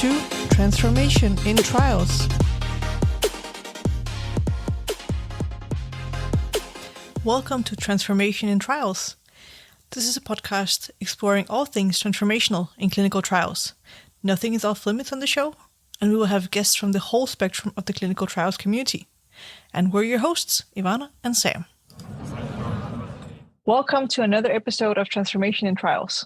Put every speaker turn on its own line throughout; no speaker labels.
to Transformation in Trials. Welcome to Transformation in Trials. This is a podcast exploring all things transformational in clinical trials. Nothing is off limits on the show, and we will have guests from the whole spectrum of the clinical trials community. And we're your hosts, Ivana and Sam. Welcome to another episode of Transformation in Trials.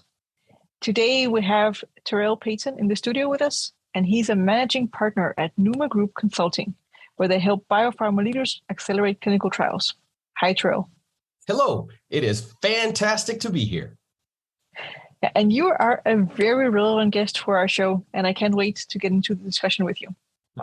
Today we have Tirrell Payton in the studio with us, and he's a managing partner at Nooma Group Consulting, where they help biopharma leaders accelerate clinical trials. Hi, Tirrell.
Hello. It is fantastic to be here.
And you are a very relevant guest for our show, and I can't wait to get into the discussion with you.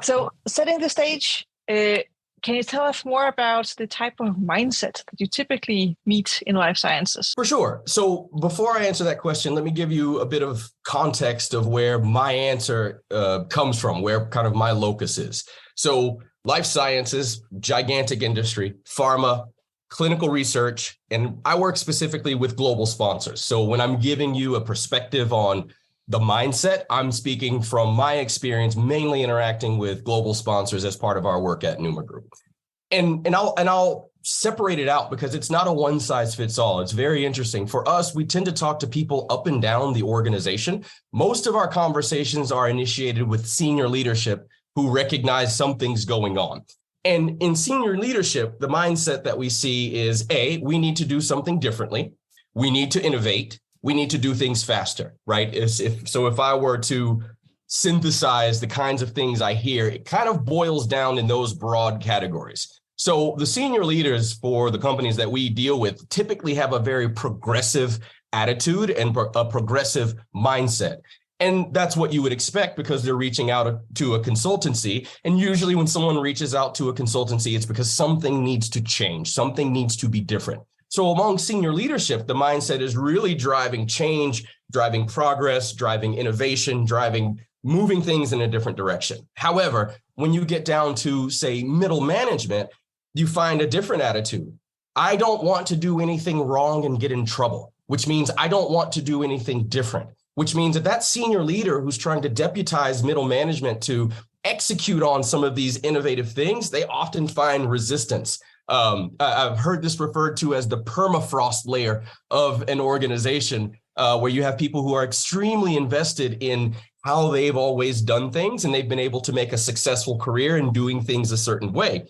So, setting the stage, can you tell us more about the type of mindset that you typically meet in life sciences?
For sure. So before I answer that question, let me give you a bit of context of where my answer comes from, where kind of my locus is. So life sciences, gigantic industry, pharma, clinical research, and I work specifically with global sponsors. So when I'm giving you a perspective on the mindset, I'm speaking from my experience, mainly interacting with global sponsors as part of our work at Nooma Group. And I'll separate it out because it's not a one size fits all. It's very interesting. For us, we tend to talk to people up and down the organization. Most of our conversations are initiated with senior leadership who recognize something's going on. And in senior leadership, the mindset that we see is, A, we need to do something differently. We need to innovate. We need to do things faster, right? If I were to synthesize the kinds of things I hear, it kind of boils down in those broad categories. So the senior leaders for the companies that we deal with typically have a very progressive attitude and a progressive mindset. And that's what you would expect because they're reaching out to a consultancy. And usually when someone reaches out to a consultancy, it's because something needs to change. Something needs to be different. So among senior leadership, the mindset is really driving change, driving progress, driving innovation, moving things in a different direction. However, when you get down to, say, middle management, you find a different attitude. I don't want to do anything wrong and get in trouble, which means I don't want to do anything different, which means that senior leader who's trying to deputize middle management to execute on some of these innovative things, they often find resistance. I've heard this referred to as the permafrost layer of an organization, where you have people who are extremely invested in how they've always done things, and they've been able to make a successful career in doing things a certain way.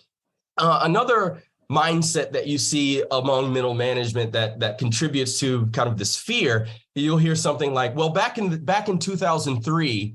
Another mindset that you see among middle management that contributes to kind of this fear, you'll hear something like, well, back in 2003,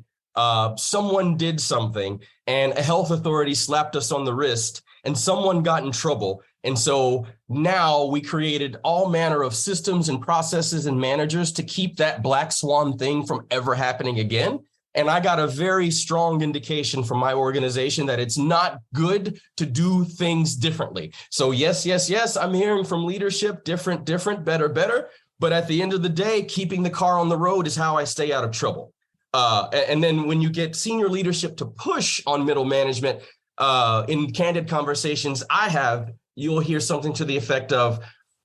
someone did something and a health authority slapped us on the wrist and someone got in trouble. And so now we created all manner of systems and processes and managers to keep that black swan thing from ever happening again. And I got a very strong indication from my organization that it's not good to do things differently. So yes, I'm hearing from leadership, different, better. But at the end of the day, keeping the car on the road is how I stay out of trouble. And then when you get senior leadership to push on middle management, in candid conversations you'll hear something to the effect of,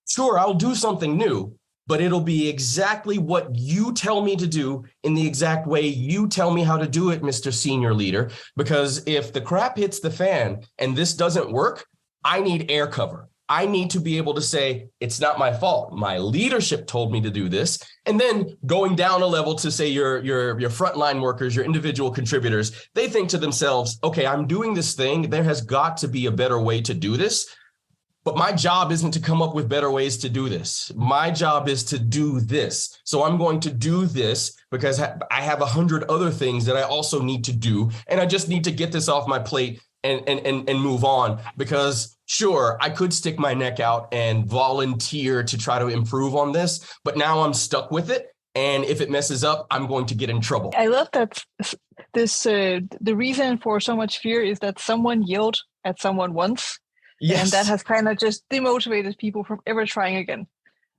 sure, I'll do something new, but it'll be exactly what you tell me to do in the exact way you tell me how to do it, Mr. Senior Leader, because if the crap hits the fan and this doesn't work, I need air cover. I need to be able to say, it's not my fault. My leadership told me to do this. And then going down a level to say your frontline workers, your individual contributors, they think to themselves, okay, I'm doing this thing. There has got to be a better way to do this. But my job isn't to come up with better ways to do this. My job is to do this. So I'm going to do this because I have 100 other things that I also need to do. And I just need to get this off my plate and move on, because sure, I could stick my neck out and volunteer to try to improve on this, but now I'm stuck with it. And if it messes up, I'm going to get in trouble.
I love that the reason for so much fear is that someone yelled at someone once. Yes. And that has kind of just demotivated people from ever trying again.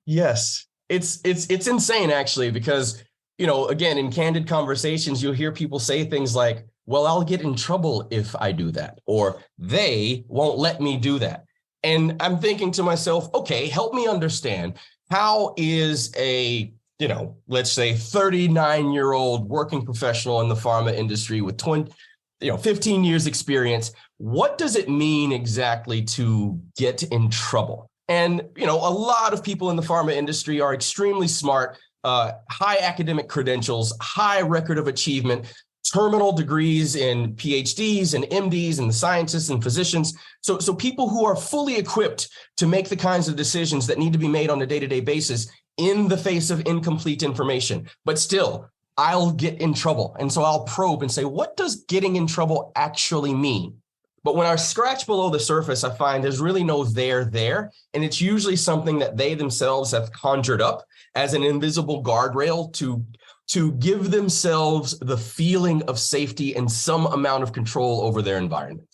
Yes, it's insane, actually, because, again, in candid conversations, you'll hear people say things like, well, I'll get in trouble if I do that, or they won't let me do that. And I'm thinking to myself, okay, help me understand, how is a let's say 39-year-old working professional in the pharma industry with 15 years experience. What does it mean exactly to get in trouble? And, a lot of people in the pharma industry are extremely smart, high academic credentials, high record of achievement, terminal degrees in PhDs and MDs and the scientists and physicians. So people who are fully equipped to make the kinds of decisions that need to be made on a day-to-day basis in the face of incomplete information. But still, I'll get in trouble. And so I'll probe and say, what does getting in trouble actually mean? But when I scratch below the surface, I find there's really no there. And it's usually something that they themselves have conjured up as an invisible guardrail to give themselves the feeling of safety and some amount of control over their environment.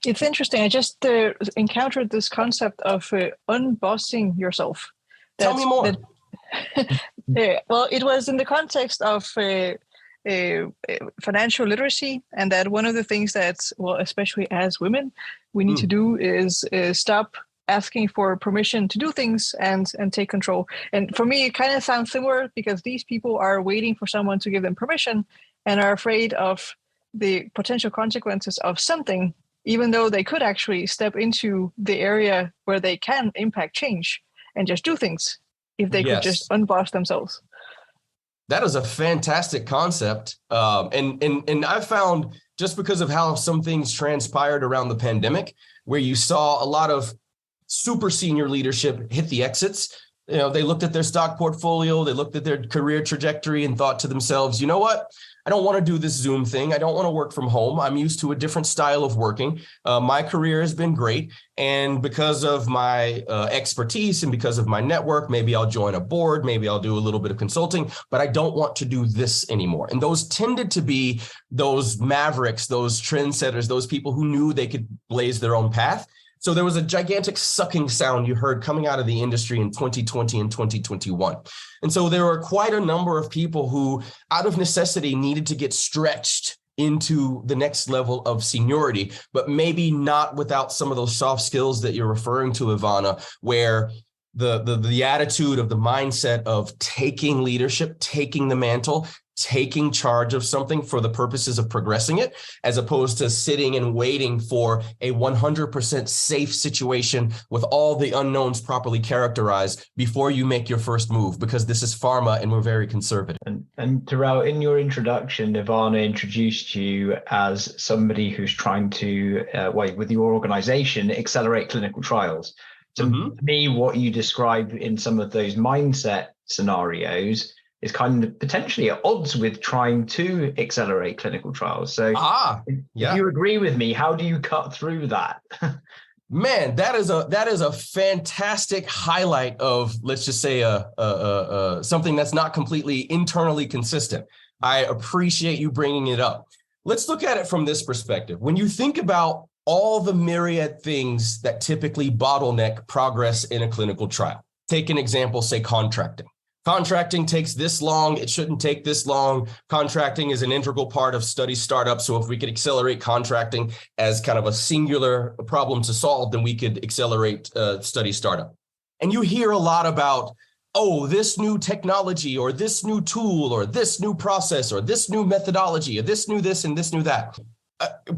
It's interesting. I just encountered this concept of unbossing yourself.
Tell me more.
Well, it was in the context of financial literacy, and that one of the things that, especially as women, we need to do is stop asking for permission to do things and take control. And for me, it kind of sounds similar, because these people are waiting for someone to give them permission and are afraid of the potential consequences of something, even though they could actually step into the area where they can impact change and just do things if they could just unboss themselves.
That is a fantastic concept. And I've found, just because of how some things transpired around the pandemic, where you saw a lot of super senior leadership hit the exits, they looked at their stock portfolio, they looked at their career trajectory and thought to themselves, you know what? I don't want to do this Zoom thing. I don't want to work from home. I'm used to a different style of working. My career has been great. And because of my expertise and because of my network, maybe I'll join a board, maybe I'll do a little bit of consulting, but I don't want to do this anymore. And those tended to be those mavericks, those trendsetters, those people who knew they could blaze their own path. So there was a gigantic sucking sound you heard coming out of the industry in 2020 and 2021. And so there were quite a number of people who, out of necessity, needed to get stretched into the next level of seniority, but maybe not without some of those soft skills that you're referring to, Ivana, where the attitude of the mindset of taking leadership, taking the mantle, taking charge of something for the purposes of progressing it, as opposed to sitting and waiting for a 100% safe situation with all the unknowns properly characterized before you make your first move, because this is pharma and we're very conservative.
And Tirrell, in your introduction, Ivana introduced you as somebody who's trying to, with your organization, accelerate clinical trials. So to me, what you describe in some of those mindset scenarios is kind of potentially at odds with trying to accelerate clinical trials. So if you agree with me, how do you cut through that?
Man, that is a fantastic highlight of, let's just say, something that's not completely internally consistent. I appreciate you bringing it up. Let's look at it from this perspective. When you think about all the myriad things that typically bottleneck progress in a clinical trial, take an example, say contracting. Contracting takes this long. It shouldn't take this long. Contracting is an integral part of study startup. So if we could accelerate contracting as kind of a singular problem to solve, then we could accelerate study startup. And you hear a lot about, this new technology or this new tool or this new process or this new methodology or this new this and this new that.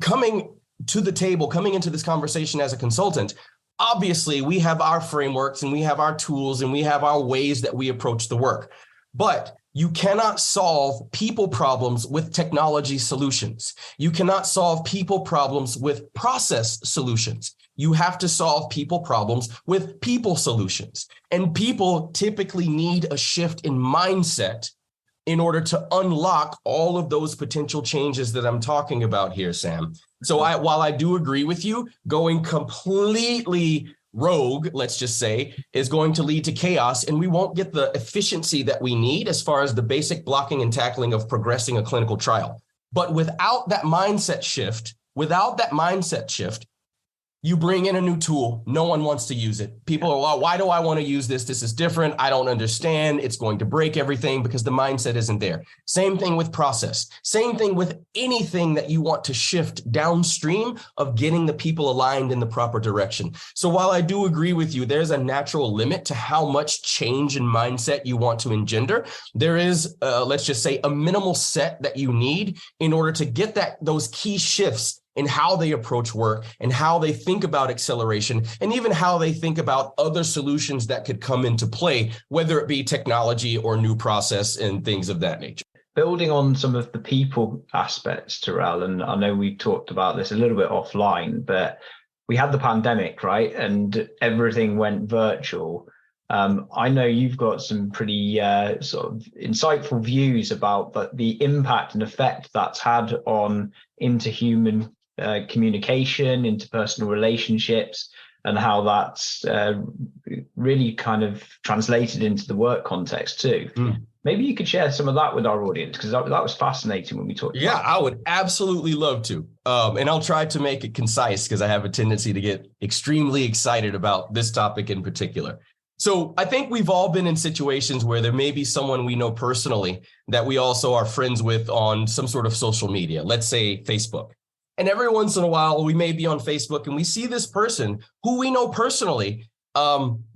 Coming to the table, coming into this conversation as a consultant, obviously, we have our frameworks and we have our tools and we have our ways that we approach the work. But you cannot solve people problems with technology solutions. You cannot solve people problems with process solutions. You have to solve people problems with people solutions. And people typically need a shift in mindset in order to unlock all of those potential changes that I'm talking about here, Sam. So while I do agree with you, going completely rogue, let's just say, is going to lead to chaos, and we won't get the efficiency that we need as far as the basic blocking and tackling of progressing a clinical trial. But without that mindset shift, You bring in a new tool. No one wants to use it. People are, well, why do I want to use this? This is different. I don't understand. It's going to break everything because the mindset isn't there. Same thing with process. Same thing with anything that you want to shift downstream of getting the people aligned in the proper direction. So while I do agree with you, there's a natural limit to how much change in mindset you want to engender. There is, let's just say, a minimal set that you need in order to get those key shifts in how they approach work and how they think about acceleration and even how they think about other solutions that could come into play, whether it be technology or new process and things of that nature.
Building on some of the people aspects, Tirrell, and I know we talked about this a little bit offline, but we had the pandemic, right? And everything went virtual. I know you've got some pretty sort of insightful views about the impact and effect that's had on interhuman communication, interpersonal relationships, and how that's really kind of translated into the work context too. Maybe you could share some of that with our audience, because that was fascinating when we talked about it.
I would absolutely love to. And I'll try to make it concise because I have a tendency to get extremely excited about this topic in particular. So I think we've all been in situations where there may be someone we know personally that we also are friends with on some sort of social media, let's say Facebook. And every once in a while, we may be on Facebook and we see this person who we know personally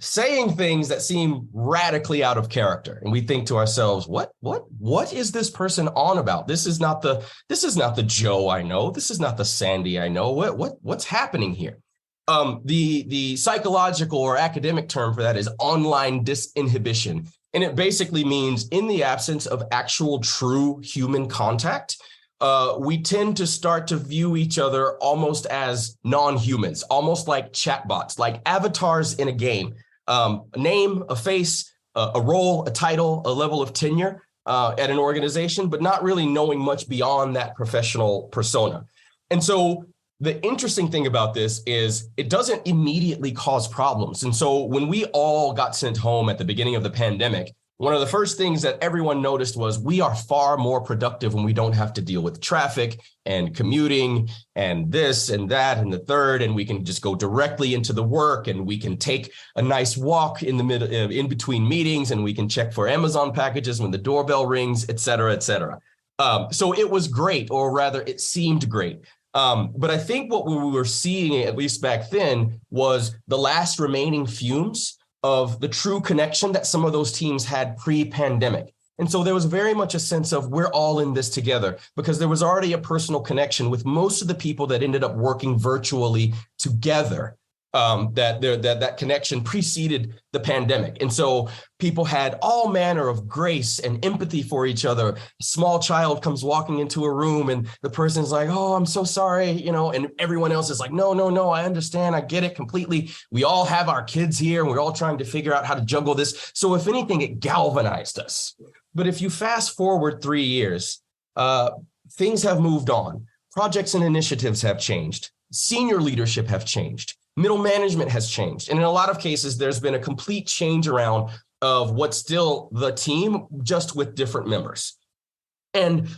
saying things that seem radically out of character. And we think to ourselves, what is this person on about? This is not the Joe I know. This is not the Sandy I know. What's happening here? The psychological or academic term for that is online disinhibition. And it basically means in the absence of actual true human contact, we tend to start to view each other almost as non-humans, almost like chatbots, like avatars in a game. A name, a face, a role, a title, a level of tenure at an organization, but not really knowing much beyond that professional persona. And so the interesting thing about this is it doesn't immediately cause problems. And so when we all got sent home at the beginning of the pandemic, one of the first things that everyone noticed was we are far more productive when we don't have to deal with traffic and commuting and this and that and the third, and we can just go directly into the work, and we can take a nice walk in the middle, in between meetings, and we can check for Amazon packages when the doorbell rings, et cetera, et cetera. So it was great, or rather it seemed great. But I think what we were seeing, at least back then, was the last remaining fumes of the true connection that some of those teams had pre-pandemic. And so there was very much a sense of we're all in this together, because there was already a personal connection with most of the people that ended up working virtually together. That connection preceded the pandemic. And so people had all manner of grace and empathy for each other. A small child comes walking into a room and the person's like, oh, I'm so sorry, and everyone else is like, no, I understand. I get it completely. We all have our kids here and we're all trying to figure out how to juggle this. So if anything, it galvanized us. But if you fast forward 3 years, things have moved on. Projects and initiatives have changed. Senior leadership have changed. Middle management has changed. And in a lot of cases, there's been a complete change around of what's still the team, just with different members. And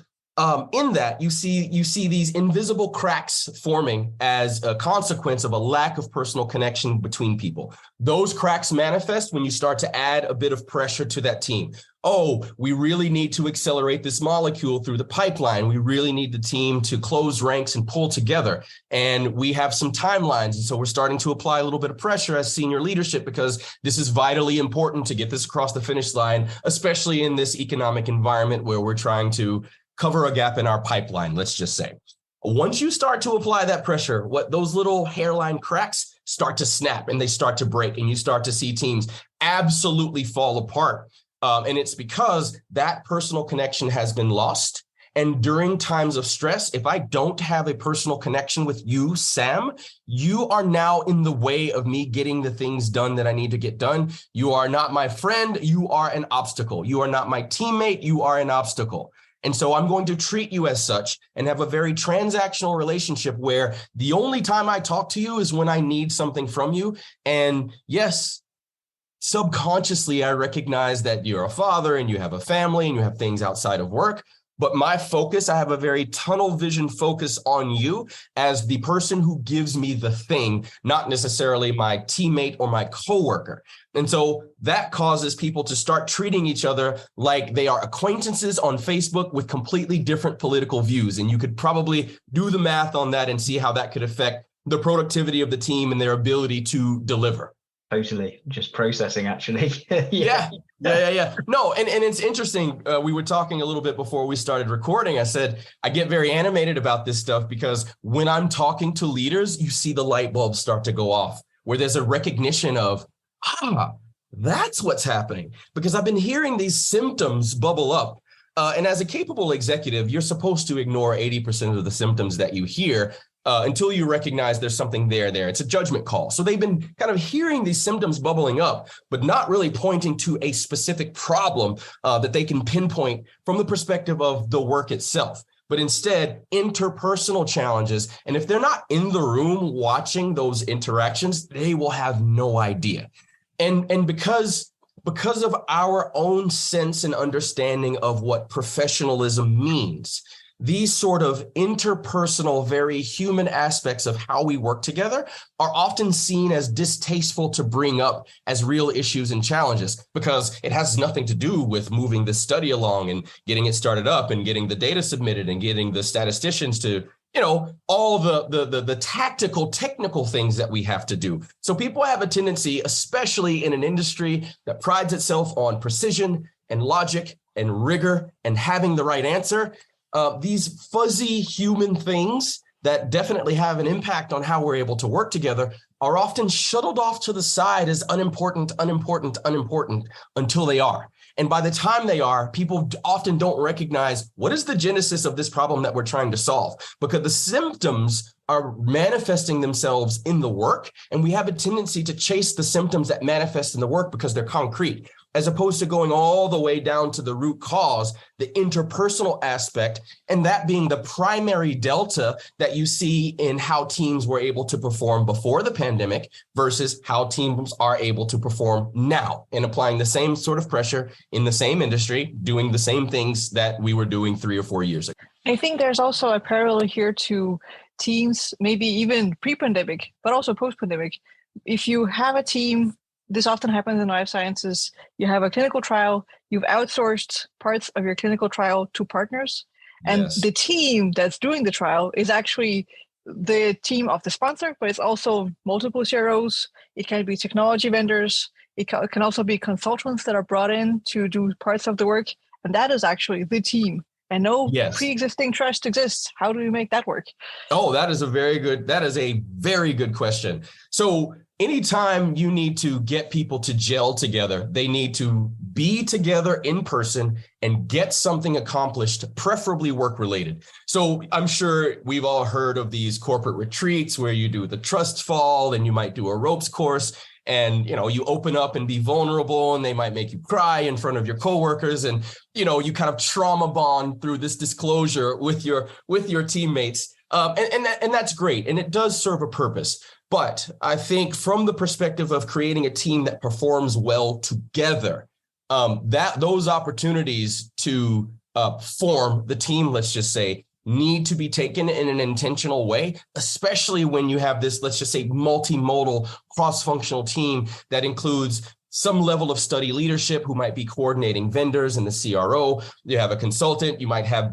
in that, you see these invisible cracks forming as a consequence of a lack of personal connection between people. Those cracks manifest when you start to add a bit of pressure to that team. Oh, we really need to accelerate this molecule through the pipeline. We really need the team to close ranks and pull together. And we have some timelines. And so we're starting to apply a little bit of pressure as senior leadership, because this is vitally important to get this across the finish line, especially in this economic environment where we're trying to cover a gap in our pipeline, let's just say. Once you start to apply that pressure, those little hairline cracks start to snap and they start to break, and you start to see teams absolutely fall apart. And it's because that personal connection has been lost. And during times of stress, if I don't have a personal connection with you, Sam, you are now in the way of me getting the things done that I need to get done. You are not my friend. You are an obstacle. You are not my teammate. You are an obstacle. And so I'm going to treat you as such and have a very transactional relationship where the only time I talk to you is when I need something from you. And yes, subconsciously, I recognize that you're a father and you have a family and you have things outside of work. But my focus, I have a very tunnel vision focus on you as the person who gives me the thing, not necessarily my teammate or my coworker. And so that causes people to start treating each other like they are acquaintances on Facebook with completely different political views. And you could probably do the math on that and see how that could affect the productivity of the team and their ability to deliver.
Totally. Just processing, actually.
Yeah. No, and it's interesting. We were talking a little bit before we started recording. I said, I get very animated about this stuff because when I'm talking to leaders, you see the light bulbs start to go off where there's a recognition of, that's what's happening. Because I've been hearing these symptoms bubble up. And as a capable executive, you're supposed to ignore 80% of the symptoms that you hear until you recognize there's something there. It's a judgment call. So they've been kind of hearing these symptoms bubbling up, but not really pointing to a specific problem that they can pinpoint from the perspective of the work itself, but instead interpersonal challenges. And if they're not in the room watching those interactions, they will have no idea. And because of our own sense and understanding of what professionalism means, these sort of interpersonal, very human aspects of how we work together are often seen as distasteful to bring up as real issues and challenges because it has nothing to do with moving the study along and getting it started up and getting the data submitted and getting the statisticians to, all the tactical, technical things that we have to do. So people have a tendency, especially in an industry that prides itself on precision and logic and rigor and having the right answer. These fuzzy human things that definitely have an impact on how we're able to work together are often shuttled off to the side as unimportant until they are. And by the time they are, people often don't recognize what is the genesis of this problem that we're trying to solve, because the symptoms are manifesting themselves in the work. And we have a tendency to chase the symptoms that manifest in the work because they're concrete, as opposed to going all the way down to the root cause, the interpersonal aspect, and that being the primary delta that you see in how teams were able to perform before the pandemic versus how teams are able to perform now, and applying the same sort of pressure in the same industry, doing the same things that we were doing 3 or 4 years ago.
I think there's also a parallel here to teams, maybe even pre-pandemic, but also post-pandemic. If you have a team, this often happens in life sciences, you have a clinical trial, you've outsourced parts of your clinical trial to partners, and
Yes.
the team that's doing the trial is actually the team of the sponsor, but it's also multiple CROs, it can be technology vendors, it can also be consultants that are brought in to do parts of the work, and that is actually the team. And no pre-existing trust exists. How do we make that work?
Oh, that is a very good question. So anytime you need to get people to gel together, they need to be together in person and get something accomplished, preferably work related. So I'm sure we've all heard of these corporate retreats where you do the trust fall and you might do a ropes course. And, you open up and be vulnerable and they might make you cry in front of your coworkers. And, you kind of trauma bond through this disclosure with your teammates. And that's great. And it does serve a purpose. But I think from the perspective of creating a team that performs well together, those opportunities to form the team, let's just say, need to be taken in an intentional way, especially when you have this, let's just say, multimodal cross-functional team that includes some level of study leadership who might be coordinating vendors in the CRO. You have a consultant, you might have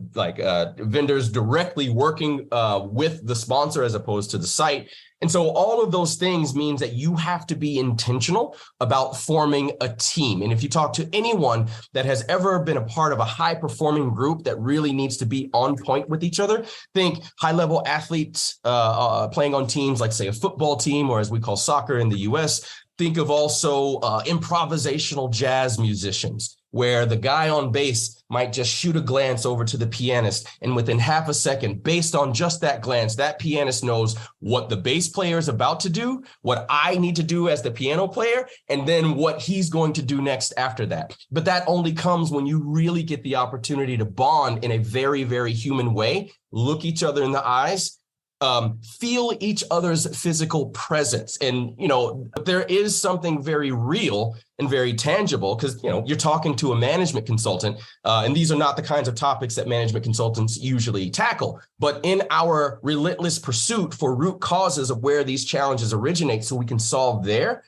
vendors directly working with the sponsor as opposed to the site. And so all of those things means that you have to be intentional about forming a team. And if you talk to anyone that has ever been a part of a high performing group that really needs to be on point with each other, think high level athletes playing on teams like, say, a football team, or as we call soccer in the US. Think of also improvisational jazz musicians, where the guy on bass might just shoot a glance over to the pianist. And within half a second, based on just that glance, that pianist knows what the bass player is about to do, what I need to do as the piano player, and then what he's going to do next after that. But that only comes when you really get the opportunity to bond in a very, very human way, look each other in the eyes, feel each other's physical presence. And, there is something very real and very tangible because, you're talking to a management consultant, and these are not the kinds of topics that management consultants usually tackle. But in our relentless pursuit for root causes of where these challenges originate so we can solve there,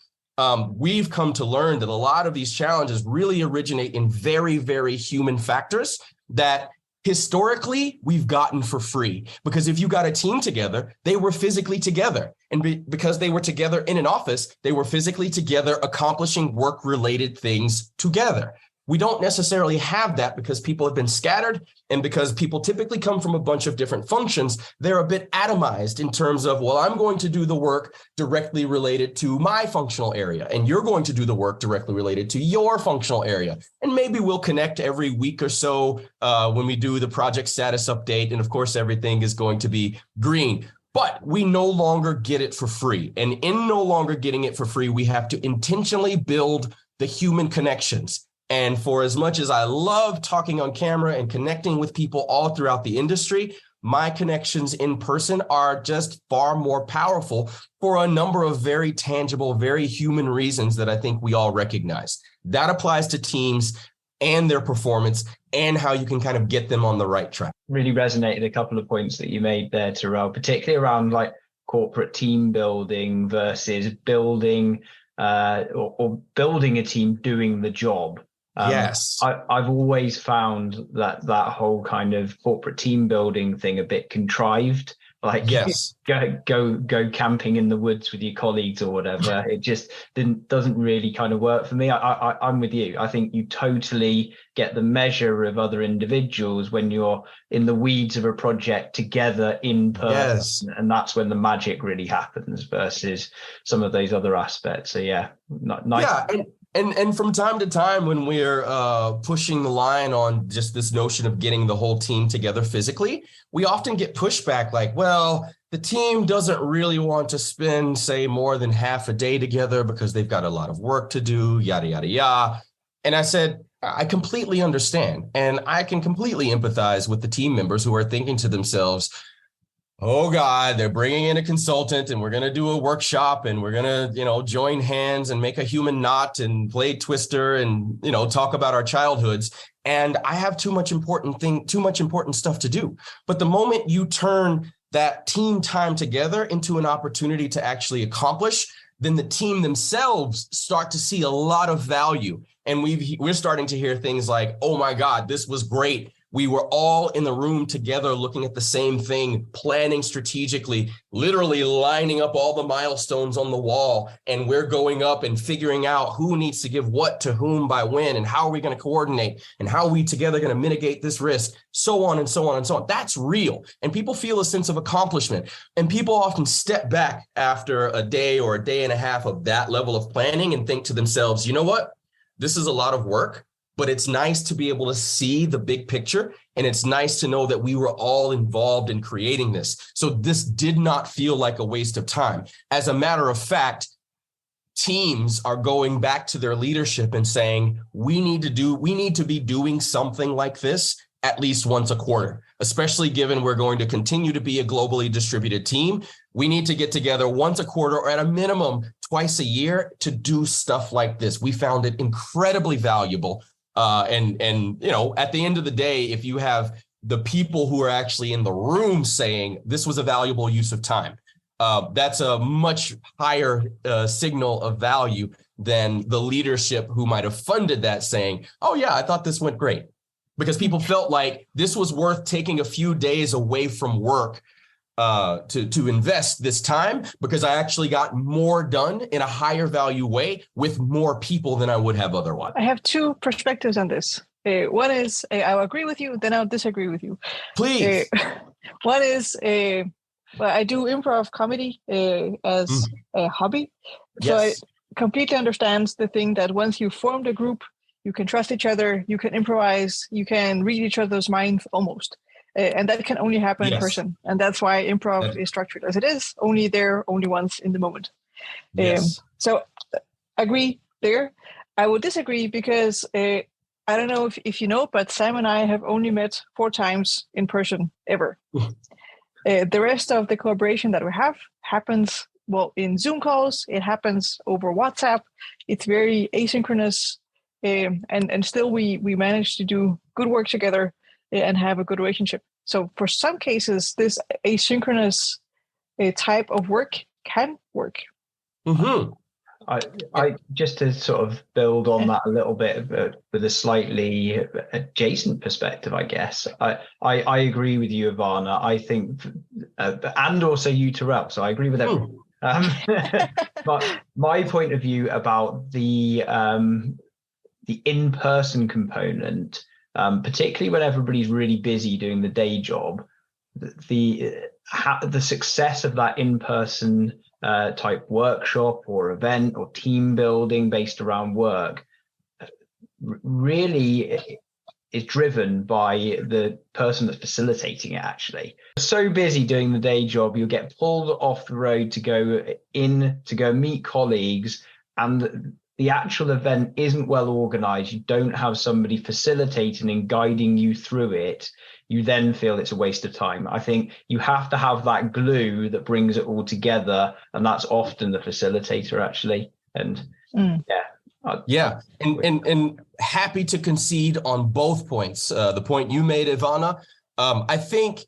we've come to learn that a lot of these challenges really originate in very, very human factors that historically we've gotten for free. Because if you got a team together, they were physically together. And because they were together in an office, they were physically together accomplishing work-related things together. We don't necessarily have that because people have been scattered and because people typically come from a bunch of different functions. They're a bit atomized in terms of, well, I'm going to do the work directly related to my functional area, and you're going to do the work directly related to your functional area. And maybe we'll connect every week or so when we do the project status update. And of course, everything is going to be green. But we no longer get it for free. And in no longer getting it for free, we have to intentionally build the human connections. And for as much as I love talking on camera and connecting with people all throughout the industry, my connections in person are just far more powerful for a number of very tangible, very human reasons that I think we all recognize. That applies to teams and their performance and how you can kind of get them on the right track.
Really resonated a couple of points that you made there, Tirrell, particularly around like corporate team building versus building or building a team doing the job.
Yes.
I've always found that whole kind of corporate team building thing a bit contrived. Like,
yes,
go camping in the woods with your colleagues or whatever. It just doesn't really kind of work for me. I'm with you. I think you totally get the measure of other individuals when you're in the weeds of a project together in person, and that's when the magic really happens versus some of those other aspects. So yeah, nice.
Yeah. And from time to time, when we're pushing the line on just this notion of getting the whole team together physically, we often get pushback like, well, the team doesn't really want to spend, say, more than half a day together because they've got a lot of work to do, yada, yada, yada. And I said, I completely understand. And I can completely empathize with the team members who are thinking to themselves, oh God, they're bringing in a consultant and we're going to do a workshop and we're going to, join hands and make a human knot and play Twister and, talk about our childhoods. And I have too much important stuff to do. But the moment you turn that team time together into an opportunity to actually accomplish, then the team themselves start to see a lot of value. And we're starting to hear things like, oh my God, this was great. We were all in the room together looking at the same thing, planning strategically, literally lining up all the milestones on the wall. And we're going up and figuring out who needs to give what to whom by when, and how are we going to coordinate, and how are we together going to mitigate this risk, so on and so on and so on. That's real. And people feel a sense of accomplishment. And people often step back after a day or a day and a half of that level of planning and think to themselves, you know what? This is a lot of work. But it's nice to be able to see the big picture. And it's nice to know that we were all involved in creating this. So this did not feel like a waste of time. As a matter of fact, teams are going back to their leadership and saying, we need to be doing something like this at least once a quarter, especially given we're going to continue to be a globally distributed team. We need to get together once a quarter or at a minimum twice a year to do stuff like this. We found it incredibly valuable. And at the end of the day, if you have the people who are actually in the room saying this was a valuable use of time, that's a much higher signal of value than the leadership who might have funded that saying, oh, yeah, I thought this went great, because people felt like this was worth taking a few days away from work to invest this time, because I actually got more done in a higher value way with more people than I would have otherwise.
I have two perspectives on this. One is I'll agree with you, then I'll disagree with you.
Please.
One is well, I do improv comedy as a hobby.
Yes.
So I completely understand the thing that once you formed a group, you can trust each other, you can improvise, you can read each other's minds almost. And that can only happen in person. And that's why improv is structured as it is, only once in the moment.
Yes.
So agree there. I would disagree because I don't know if you know, but Sam and I have only met 4 times in person ever. The rest of the collaboration that we have happens, well, in Zoom calls. It happens over WhatsApp. It's very asynchronous, and still we manage to do good work together and have a good relationship. So for some cases, this asynchronous type of work can work.
Mm-hmm.
I just to sort of build on that a little bit with a slightly adjacent perspective, I guess. I agree with you, Ivana. I think, and also you, Tirrell. So I agree with everyone. But my point of view about the in-person component, particularly when everybody's really busy doing the day job, the success of that in-person type workshop or event or team building based around work really is driven by the person that's facilitating it. Actually, so busy doing the day job, you'll get pulled off the road to go meet colleagues, and the actual event isn't well organized. You don't have somebody facilitating and guiding you through it. You then feel it's a waste of time. I think you have to have that glue that brings it all together, and that's often the facilitator, actually. And
and happy to concede on both points. The point you made, Ivana, I think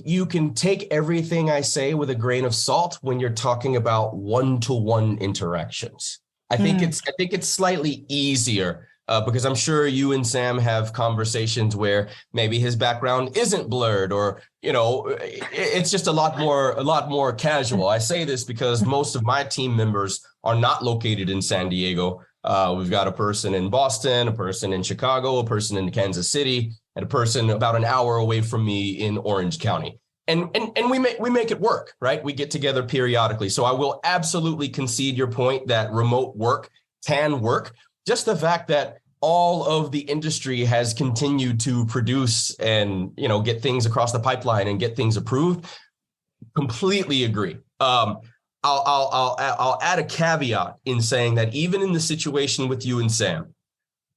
you can take everything I say with a grain of salt when you're talking about one-to-one interactions. I think it's slightly easier. Because I'm sure you and Sam have conversations where maybe his background isn't blurred, or it's just a lot more casual. I say this because most of my team members are not located in San Diego. We've got a person in Boston, a person in Chicago, a person in Kansas City, and a person about an hour away from me in Orange County. And we make it work, right? We get together periodically. So I will absolutely concede your point that remote work can work. Just the fact that all of the industry has continued to produce and get things across the pipeline and get things approved. Completely agree. I'll add a caveat in saying that even in the situation with you and Sam,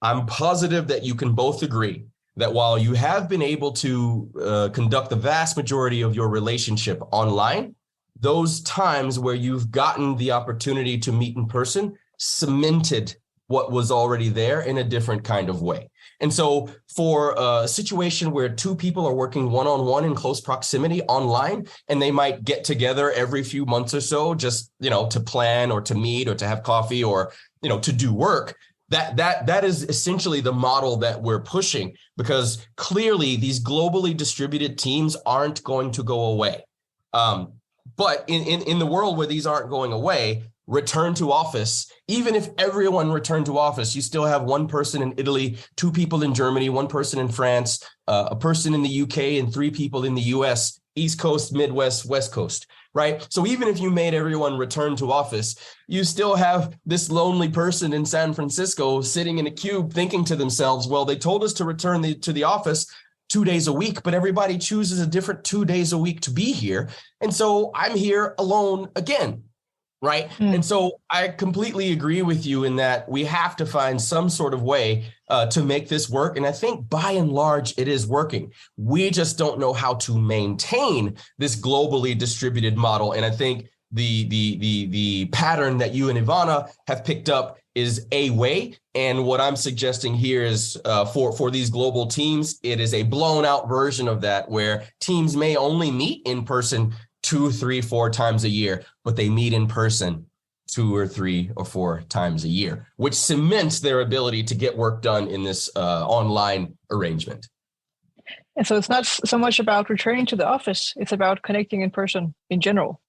I'm positive that you can both agree that while you have been able to conduct the vast majority of your relationship online, those times where you've gotten the opportunity to meet in person cemented what was already there in a different kind of way. And so for a situation where two people are working one-on-one in close proximity online, and they might get together every few months or so, just, to plan or to meet or to have coffee or, to do work, that is essentially the model that we're pushing, because clearly these globally distributed teams aren't going to go away. But in the world where these aren't going away, return to office, even if everyone returned to office, you still have one person in Italy, two people in Germany, one person in France, a person in the UK, and three people in the US, East Coast, Midwest, West Coast, right? So even if you made everyone return to office, you still have this lonely person in San Francisco sitting in a cube thinking to themselves, well, they told us to return to the office 2 days a week, but everybody chooses a different 2 days a week to be here. And so I'm here alone again. Right. And so I completely agree with you in that we have to find some sort of way to make this work. And I think by and large, it is working. We just don't know how to maintain this globally distributed model. And I think the pattern that you and Ivana have picked up is a way. And what I'm suggesting here is for these global teams, it is a blown out version of that, where teams may only meet in person 2, 3, 4 times a year, but they meet in person 2 or 3 or 4 times a year, which cements their ability to get work done in this online arrangement.
And so it's not so much about returning to the office, it's about connecting in person in general.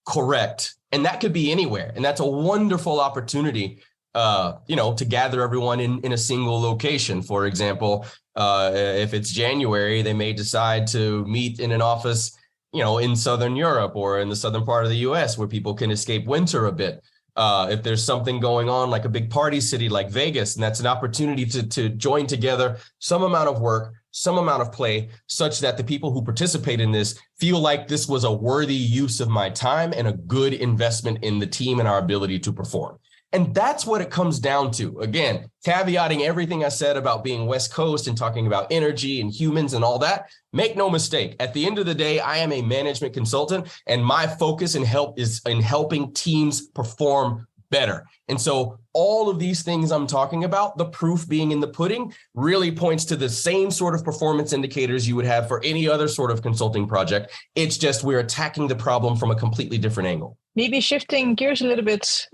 Correct. And that could be anywhere. And that's a wonderful opportunity, to gather everyone in a single location. For example, if it's January, they may decide to meet in an office in Southern Europe or in the southern part of the US, where people can escape winter a bit. If there's something going on like a big party city like Vegas, and that's an opportunity to join together some amount of work, some amount of play, such that the people who participate in this feel like this was a worthy use of my time and a good investment in the team and our ability to perform. And that's what it comes down to. Again, caveating everything I said about being West Coast and talking about energy and humans and all that. Make no mistake, at the end of the day, I am a management consultant, and my focus and help is in helping teams perform better. And so all of these things I'm talking about, the proof being in the pudding, really points to the same sort of performance indicators you would have for any other sort of consulting project. It's just we're attacking the problem from a completely different angle.
Maybe shifting gears a little bit,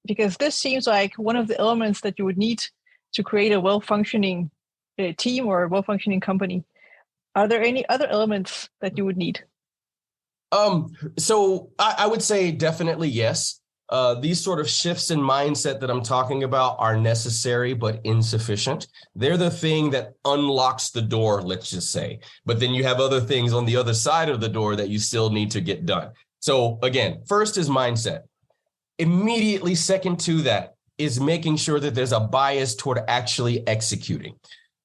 because this seems like one of the elements that you would need to create a well-functioning team or a well-functioning company. Are there any other elements that you would need?
So I would say definitely yes. These sort of shifts in mindset that I'm talking about are necessary but insufficient. They're the thing that unlocks the door, let's just say. But then you have other things on the other side of the door that you still need to get done. So again, first is mindset. Immediately second to that is making sure that there's a bias toward actually executing.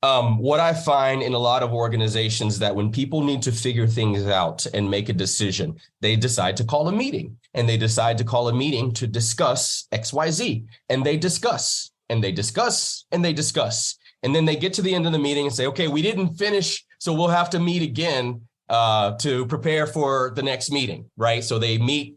What I find in a lot of organizations that when people need to figure things out and make a decision, they decide to call a meeting, and they decide to call a meeting to discuss XYZ, and they discuss and they discuss and they discuss. And then they get to the end of the meeting and say, okay, we didn't finish, so we'll have to meet again to prepare for the next meeting, right? So they meet,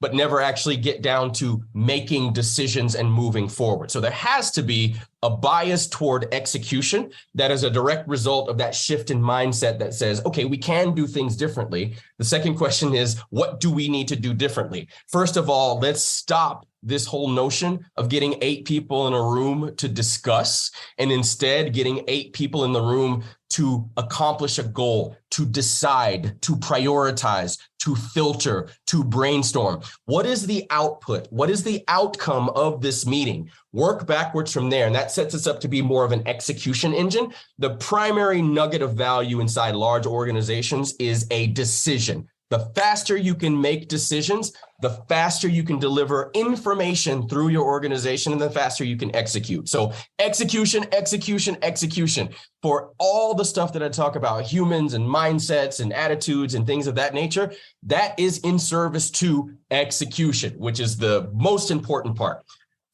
but never actually get down to making decisions and moving forward. So there has to be a bias toward execution that is a direct result of that shift in mindset that says, okay, we can do things differently. The second question is, what do we need to do differently? First of all, let's stop this whole notion of getting 8 people in a room to discuss, and instead getting 8 people in the room to accomplish a goal, to decide, to prioritize, to filter, to brainstorm. What is the output? What is the outcome of this meeting? Work backwards from there. And that sets us up to be more of an execution engine. The primary nugget of value inside large organizations is a decision. The faster you can make decisions, the faster you can deliver information through your organization, and the faster you can execute. So execution, execution, execution. For all the stuff that I talk about, humans and mindsets and attitudes and things of that nature, that is in service to execution, which is the most important part.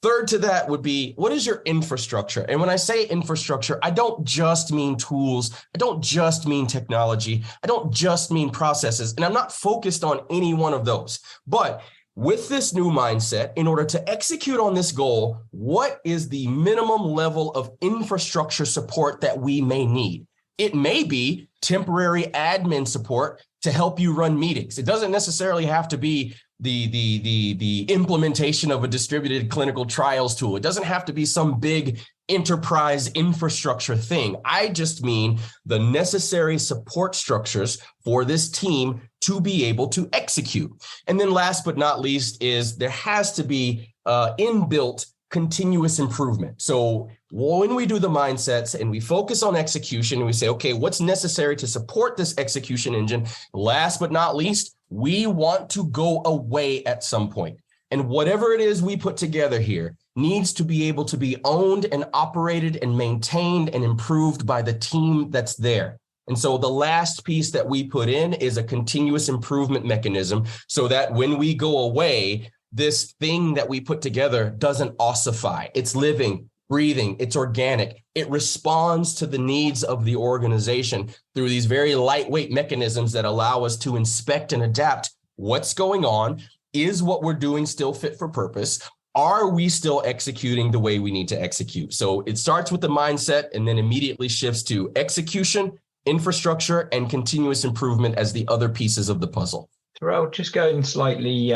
Third to that would be, what is your infrastructure? And when I say infrastructure, I don't just mean tools. I don't just mean technology. I don't just mean processes. And I'm not focused on any one of those. But with this new mindset, in order to execute on this goal, what is the minimum level of infrastructure support that we may need? It may be temporary admin support to help you run meetings. It doesn't necessarily have to be the implementation of a distributed clinical trials tool. It doesn't have to be some big enterprise infrastructure thing. I just mean the necessary support structures for this team to be able to execute. And then last but not least is there has to be inbuilt continuous improvement. So when we do the mindsets and we focus on execution and we say, okay, what's necessary to support this execution engine? Last but not least, we want to go away at some point. And whatever it is we put together here needs to be able to be owned and operated and maintained and improved by the team that's there. And so the last piece that we put in is a continuous improvement mechanism so that when we go away, this thing that we put together doesn't ossify. It's living, breathing, it's organic. It responds to the needs of the organization through these very lightweight mechanisms that allow us to inspect and adapt what's going on. Is what we're doing still fit for purpose? Are we still executing the way we need to execute? So it starts with the mindset and then immediately shifts to execution, infrastructure, and continuous improvement as the other pieces of the puzzle.
Tirrell, just going slightly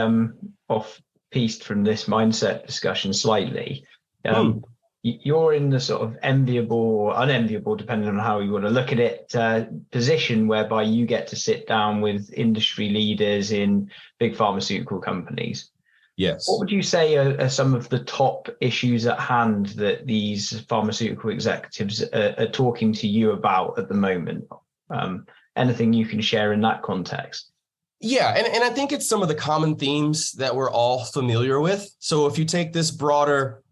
off-piste from this mindset discussion slightly. You're in the sort of enviable or unenviable, depending on how you want to look at it, position whereby you get to sit down with industry leaders in big pharmaceutical companies.
Yes.
What would you say are some of the top issues at hand that these pharmaceutical executives are talking to you about at the moment? Anything you can share in that context?
Yeah, and I think it's some of the common themes that we're all familiar with. So if you take this broader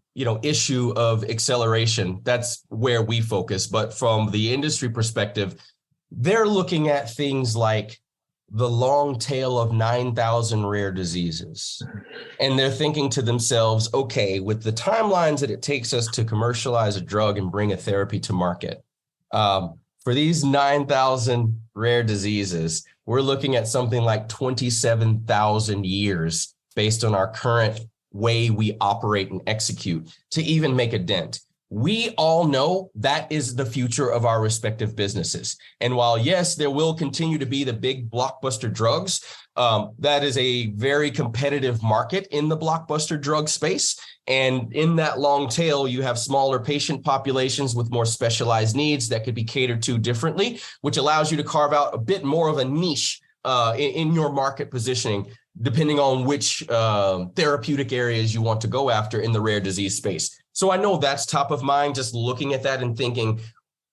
issue of acceleration, that's where we focus. But from the industry perspective, they're looking at things like the long tail of 9,000 rare diseases. And they're thinking to themselves, okay, with the timelines that it takes us to commercialize a drug and bring a therapy to market, for these 9,000 rare diseases, we're looking at something like 27,000 years based on our current way we operate and execute to even make a dent. We all know that is the future of our respective businesses. And while, yes, there will continue to be the big blockbuster drugs, that is a very competitive market in the blockbuster drug space. And in that long tail, you have smaller patient populations with more specialized needs that could be catered to differently, which allows you to carve out a bit more of a niche in your market positioning, depending on which therapeutic areas you want to go after in the rare disease space. So I know that's top of mind, just looking at that and thinking,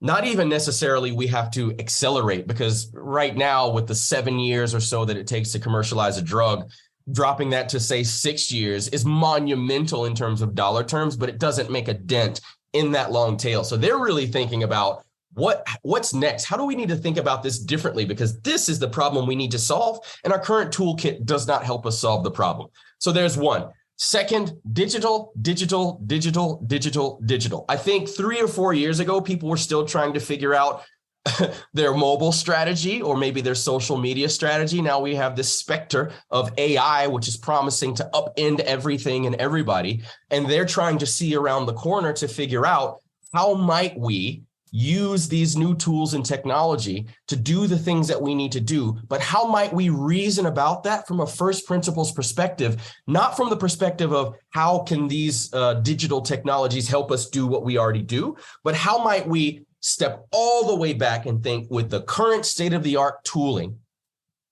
not even necessarily we have to accelerate, because right now with the 7 years or so that it takes to commercialize a drug, dropping that to say 6 years is monumental in terms of dollar terms, but it doesn't make a dent in that long tail. So they're really thinking about what's next? How do we need to think about this differently? Because this is the problem we need to solve, and our current toolkit does not help us solve the problem. So there's one. Second, digital. I think 3 or 4 years ago, people were still trying to figure out their mobile strategy or maybe their social media strategy. Now we have this specter of AI, which is promising to upend everything and everybody. And they're trying to see around the corner to figure out how might we use these new tools and technology to do the things that we need to do, but how might we reason about that from a first principles perspective, not from the perspective of how can these digital technologies help us do what we already do, but how might we step all the way back and think with the current state-of-the-art tooling,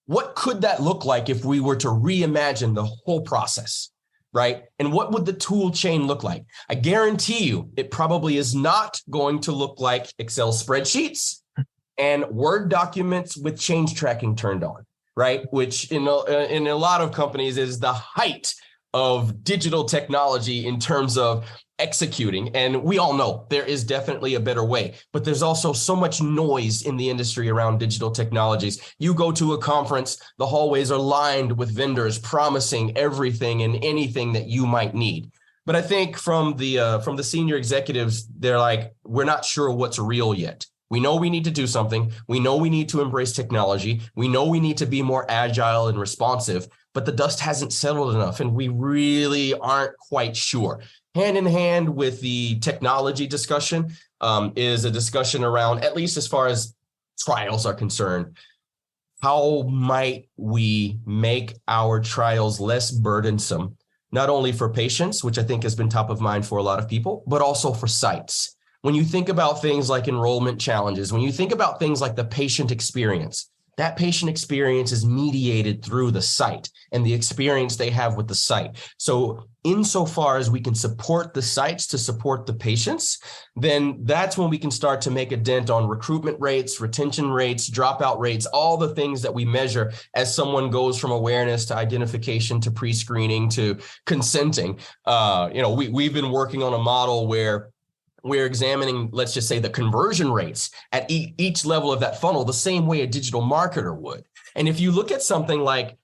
what could that look like if we were to reimagine the whole process? Right? And what would the tool chain look like? I guarantee you, it probably is not going to look like Excel spreadsheets and Word documents with change tracking turned on, right? Which in a lot of companies is the height of digital technology in terms of executing. And we all know there is definitely a better way, but there's also so much noise in the industry around digital technologies. You go to a conference, the hallways are lined with vendors promising everything and anything that you might need. But I think from the senior executives, they're like, we're not sure what's real yet. We know we need to do something. We know we need to embrace technology. We know we need to be more agile and responsive, but the dust hasn't settled enough and we really aren't quite sure. Hand in hand with the technology discussion is a discussion around, at least as far as trials are concerned, how might we make our trials less burdensome, not only for patients, which I think has been top of mind for a lot of people, but also for sites. When you think about things like enrollment challenges, when you think about things like the patient experience, that patient experience is mediated through the site and the experience they have with the site. So insofar as we can support the sites to support the patients, then that's when we can start to make a dent on recruitment rates, retention rates, dropout rates, all the things that we measure as someone goes from awareness to identification to pre-screening to consenting. We've been working on a model where we're examining, let's just say, the conversion rates at each level of that funnel the same way a digital marketer would. And if you look at something like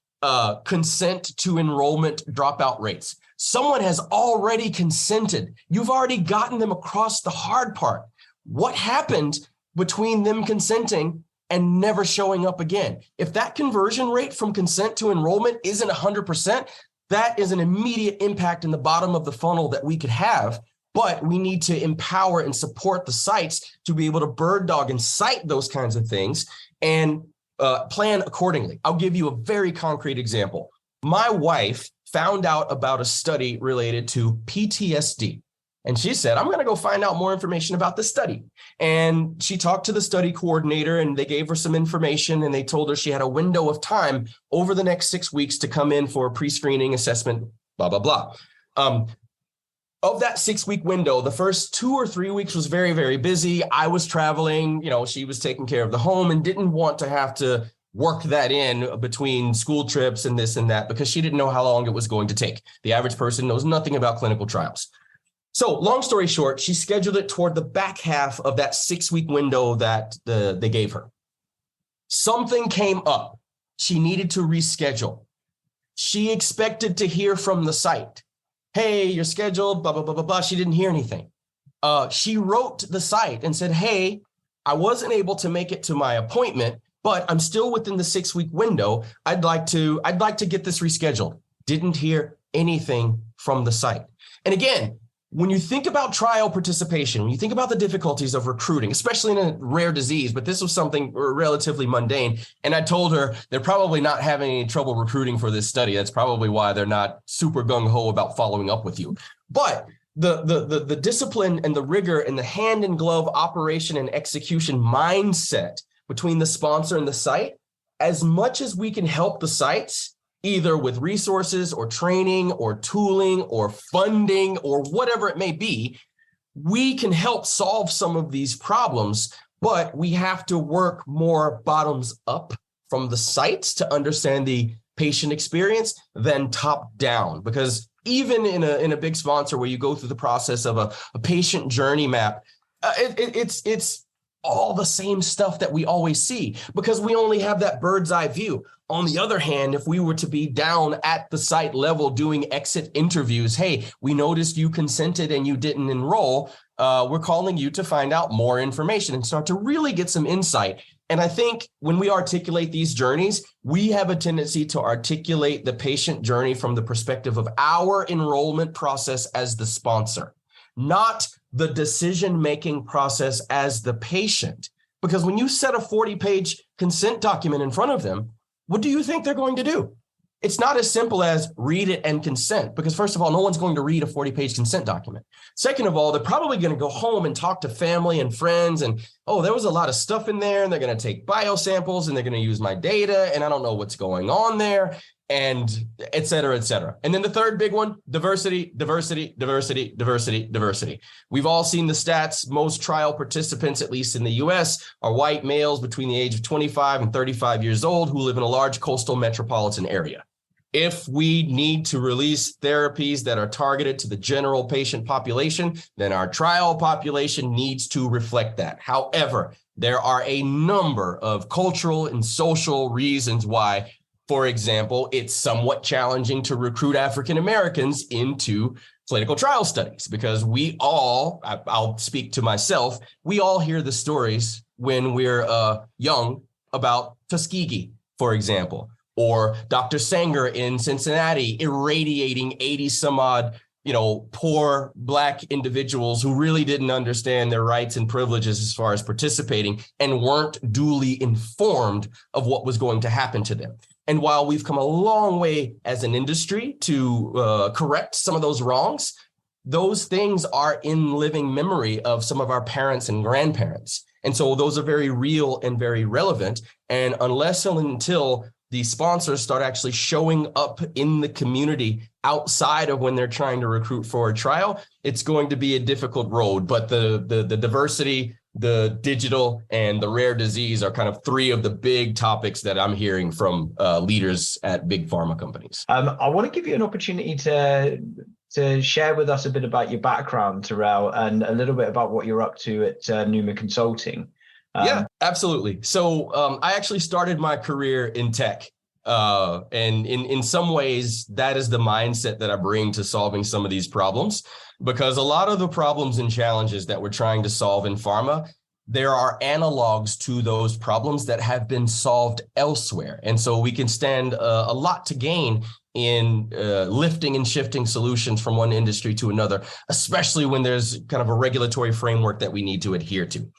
consent to enrollment dropout rates, someone has already consented. You've already gotten them across the hard part. What happened between them consenting and never showing up again? If that conversion rate from consent to enrollment isn't 100%, that is an immediate impact in the bottom of the funnel that we could have. But we need to empower and support the sites to be able to bird dog and cite those kinds of things and plan accordingly. I'll give you a very concrete example. My wife found out about a study related to PTSD. And she said, I'm going to go find out more information about the study. And she talked to the study coordinator and they gave her some information and they told her she had a window of time over the next 6 weeks to come in for a pre-screening assessment, blah, blah, blah. Of that 6-week window, the first 2 or 3 weeks was very, very busy. I was traveling, she was taking care of the home and didn't want to have to work that in between school trips and this and that because she didn't know how long it was going to take. The average person knows nothing about clinical trials. So long story short, she scheduled it toward the back half of that 6-week window that they gave her. Something came up she needed to reschedule. She expected to hear from the site. Hey, you're scheduled, blah, blah, blah, blah, blah. She didn't hear anything. She wrote the site and said, hey, I wasn't able to make it to my appointment, but I'm still within the 6-week window. I'd like to get this rescheduled. Didn't hear anything from the site. And again, when you think about trial participation, when you think about the difficulties of recruiting, especially in a rare disease, but this was something relatively mundane. And I told her they're probably not having any trouble recruiting for this study. That's probably why they're not super gung-ho about following up with you. But the discipline and the rigor and the hand in glove operation and execution mindset between the sponsor and the site, as much as we can help the sites, either with resources or training or tooling or funding or whatever it may be, we can help solve some of these problems, but we have to work more bottoms up from the sites to understand the patient experience than top down. Because even in a big sponsor where you go through the process of a patient journey map, it's all the same stuff that we always see because we only have that bird's eye view. On the other hand, if we were to be down at the site level doing exit interviews, hey, we noticed you consented and you didn't enroll. We're calling you to find out more information and start to really get some insight. And I think when we articulate these journeys, we have a tendency to articulate the patient journey from the perspective of our enrollment process as the sponsor, not the decision-making process as the patient. Because when you set a 40-page consent document in front of them, what do you think they're going to do? It's not as simple as read it and consent, because first of all, no one's going to read a 40-page consent document. Second of all, they're probably going to go home and talk to family and friends and, oh, there was a lot of stuff in there and they're going to take biosamples and they're going to use my data and I don't know what's going on there, and et cetera, et cetera. And then the third big one, diversity, diversity, diversity, diversity, diversity. We've all seen the stats. Most trial participants, at least in the US, are white males between the age of 25 and 35 years old who live in a large coastal metropolitan area. If we need to release therapies that are targeted to the general patient population, then our trial population needs to reflect that. However, there are a number of cultural and social reasons why, for example, it's somewhat challenging to recruit African Americans into clinical trial studies because we all, I'll speak to myself, we all hear the stories when we're young about Tuskegee, for example, or Dr. Sanger in Cincinnati irradiating 80 some odd, poor Black individuals who really didn't understand their rights and privileges as far as participating and weren't duly informed of what was going to happen to them. And while we've come a long way as an industry to correct some of those wrongs, those things are in living memory of some of our parents and grandparents. And so those are very real and very relevant. And unless and until the sponsors start actually showing up in the community outside of when they're trying to recruit for a trial, it's going to be a difficult road. But the diversity, the digital, and the rare disease are kind of three of the big topics that I'm hearing from leaders at big pharma companies.
I want to give you an opportunity to share with us a bit about your background, Tirrell, and a little bit about what you're up to at Nooma Consulting.
Yeah, absolutely. So I actually started my career in tech. And in some ways, that is the mindset that I bring to solving some of these problems, because a lot of the problems and challenges that we're trying to solve in pharma, there are analogs to those problems that have been solved elsewhere. And so we can stand a lot to gain in lifting and shifting solutions from one industry to another, especially when there's kind of a regulatory framework that we need to adhere to.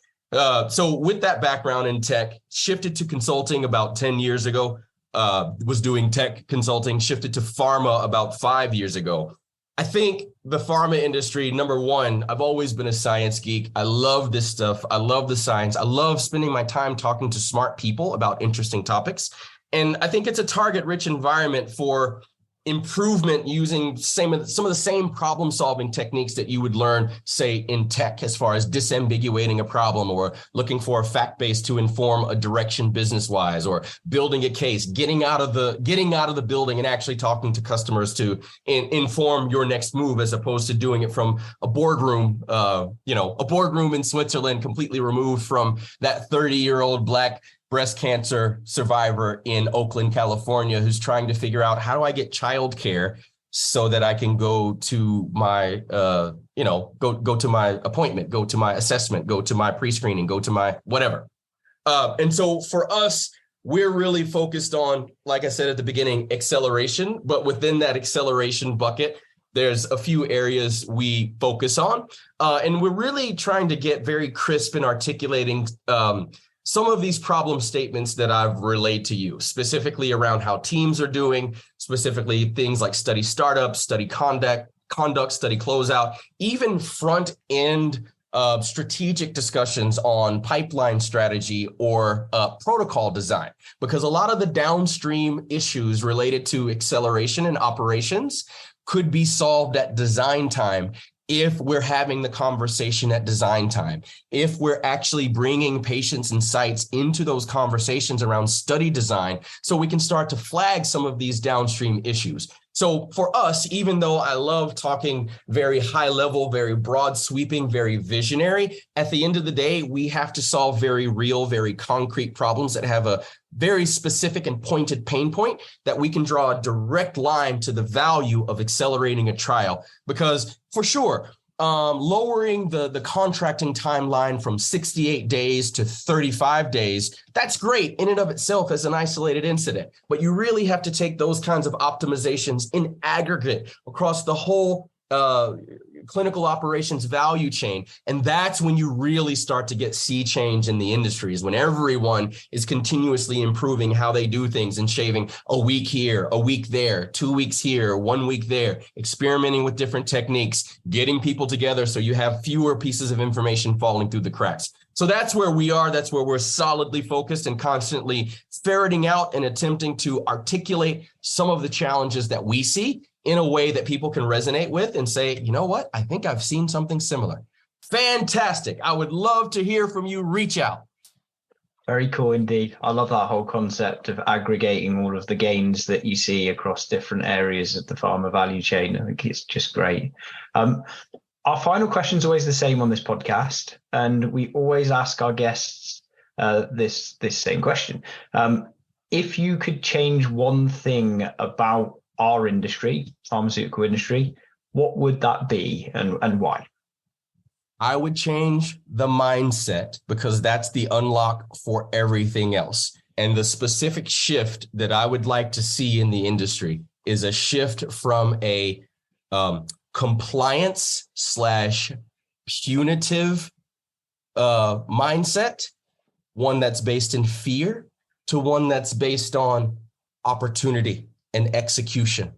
So with that background in tech, shifted to consulting about 10 years ago, was doing tech consulting, shifted to pharma about 5 years ago. I think the pharma industry, number one, I've always been a science geek. I love this stuff. I love the science. I love spending my time talking to smart people about interesting topics. And I think it's a target-rich environment for improvement using some of the same problem-solving techniques that you would learn, say, in tech, as far as disambiguating a problem or looking for a fact base to inform a direction business-wise, or building a case, getting out of the building and actually talking to customers to inform your next move, as opposed to doing it from a boardroom, a boardroom in Switzerland, completely removed from that 30-year-old Black breast cancer survivor in Oakland, California, who's trying to figure out, how do I get childcare so that I can go to my, go to my appointment, go to my assessment, go to my pre-screening, go to my whatever. And so for us, we're really focused on, like I said at the beginning, acceleration. But within that acceleration bucket, there's a few areas we focus on. And we're really trying to get very crisp in articulating some of these problem statements that I've relayed to you, specifically around how teams are doing, specifically things like study startup, study conduct, study closeout, even front end strategic discussions on pipeline strategy or protocol design, because a lot of the downstream issues related to acceleration and operations could be solved at design time if we're having the conversation at design time, if we're actually bringing patients and sites into those conversations around study design, so we can start to flag some of these downstream issues. So for us, even though I love talking very high level, very broad sweeping, very visionary, at the end of the day, we have to solve very real, very concrete problems that have a very specific and pointed pain point that we can draw a direct line to the value of accelerating a trial. Because for sure, lowering the contracting timeline from 68 days to 35 days, that's great in and of itself as an isolated incident. But you really have to take those kinds of optimizations in aggregate across the whole clinical operations value chain. And that's when you really start to get sea change in the industry, is when everyone is continuously improving how they do things and shaving a week here, a week there, 2 weeks here, 1 week there, experimenting with different techniques, getting people together so you have fewer pieces of information falling through the cracks. So that's where we are. That's where we're solidly focused and constantly ferreting out and attempting to articulate some of the challenges that we see in a way that people can resonate with and say, you know what, I think I've seen something similar. Fantastic. I would love to hear from you. Reach out.
Very cool indeed. I love that whole concept of aggregating all of the gains that you see across different areas of the pharma value chain. I think it's just great. Our final question is always the same on this podcast, and we always ask our guests this same question. If you could change one thing about our industry, pharmaceutical industry, what would that be and why?
I would change the mindset, because that's the unlock for everything else. And the specific shift that I would like to see in the industry is a shift from a compliance / punitive mindset, one that's based in fear, to one that's based on opportunity and execution,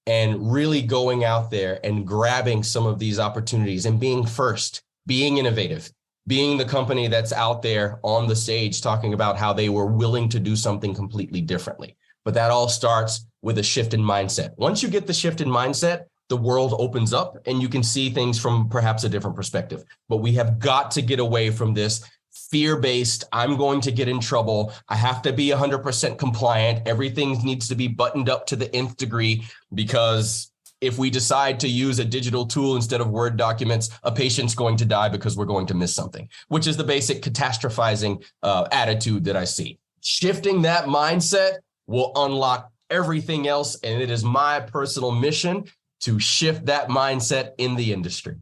and really going out there and grabbing some of these opportunities and being first, being innovative, being the company that's out there on the stage talking about how they were willing to do something completely differently. But that all starts with a shift in mindset. Once you get the shift in mindset, the world opens up and you can see things from perhaps a different perspective. But we have got to get away from this fear-based, I'm going to get in trouble, I have to be 100% compliant, everything needs to be buttoned up to the nth degree, because if we decide to use a digital tool instead of Word documents, a patient's going to die because we're going to miss something, which is the basic catastrophizing attitude that I see. Shifting that mindset will unlock everything else, and it is my personal mission to shift that mindset in the industry.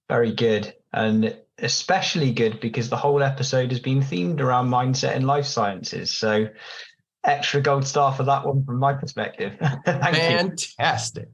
Very good. And especially good because the whole episode has been themed around mindset and life sciences. So extra gold star for that one from my perspective. Fantastic.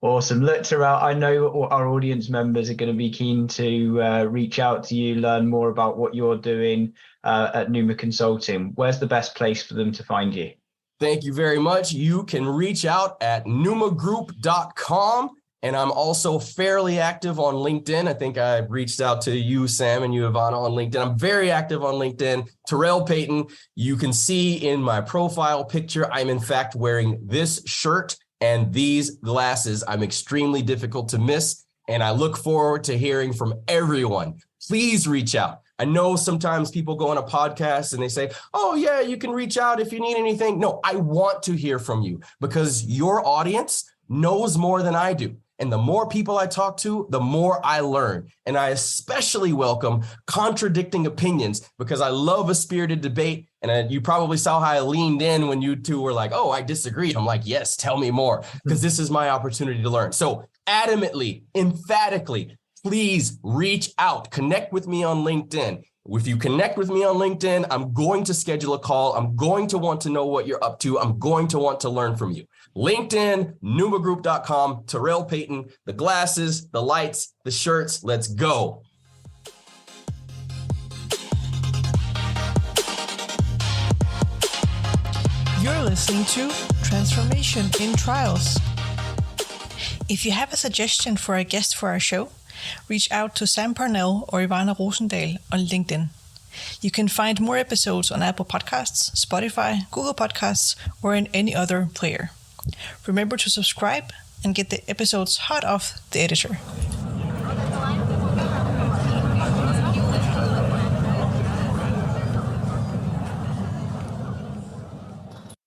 Awesome. Look, Tirrell, I know our audience members are going to be keen to reach out to you, learn more about what you're doing at Nooma Consulting. Where's the best place for them to find you? Thank you very much. You can reach out at noomagroup.com. And I'm also fairly active on LinkedIn. I think I reached out to you, Sam, and you, Ivana, on LinkedIn. I'm very active on LinkedIn. Tirrell Payton. You can see in my profile picture, I'm in fact wearing this shirt and these glasses. I'm extremely difficult to miss, and I look forward to hearing from everyone. Please reach out. I know sometimes people go on a podcast and they say, oh, yeah, you can reach out if you need anything. No, I want to hear from you because your audience knows more than I do. And the more people I talk to, the more I learn. And I especially welcome contradicting opinions because I love a spirited debate. And you probably saw how I leaned in when you two were like, oh, I disagree. I'm like, yes, tell me more, because this is my opportunity to learn. So adamantly, emphatically, please reach out, connect with me on LinkedIn. If you connect with me on LinkedIn, I'm going to schedule a call. I'm going to want to know what you're up to. I'm going to want to learn from you. LinkedIn, noomagroup.com, Tirrell Payton, the glasses, the lights, the shirts. Let's go.
You're listening to Transformation in Trials. If you have a suggestion for a guest for our show, reach out to Sam Parnell or Ivana Rosendahl on LinkedIn. You can find more episodes on Apple Podcasts, Spotify, Google Podcasts, or in any other player. Remember to subscribe and get the episodes hot off the editor.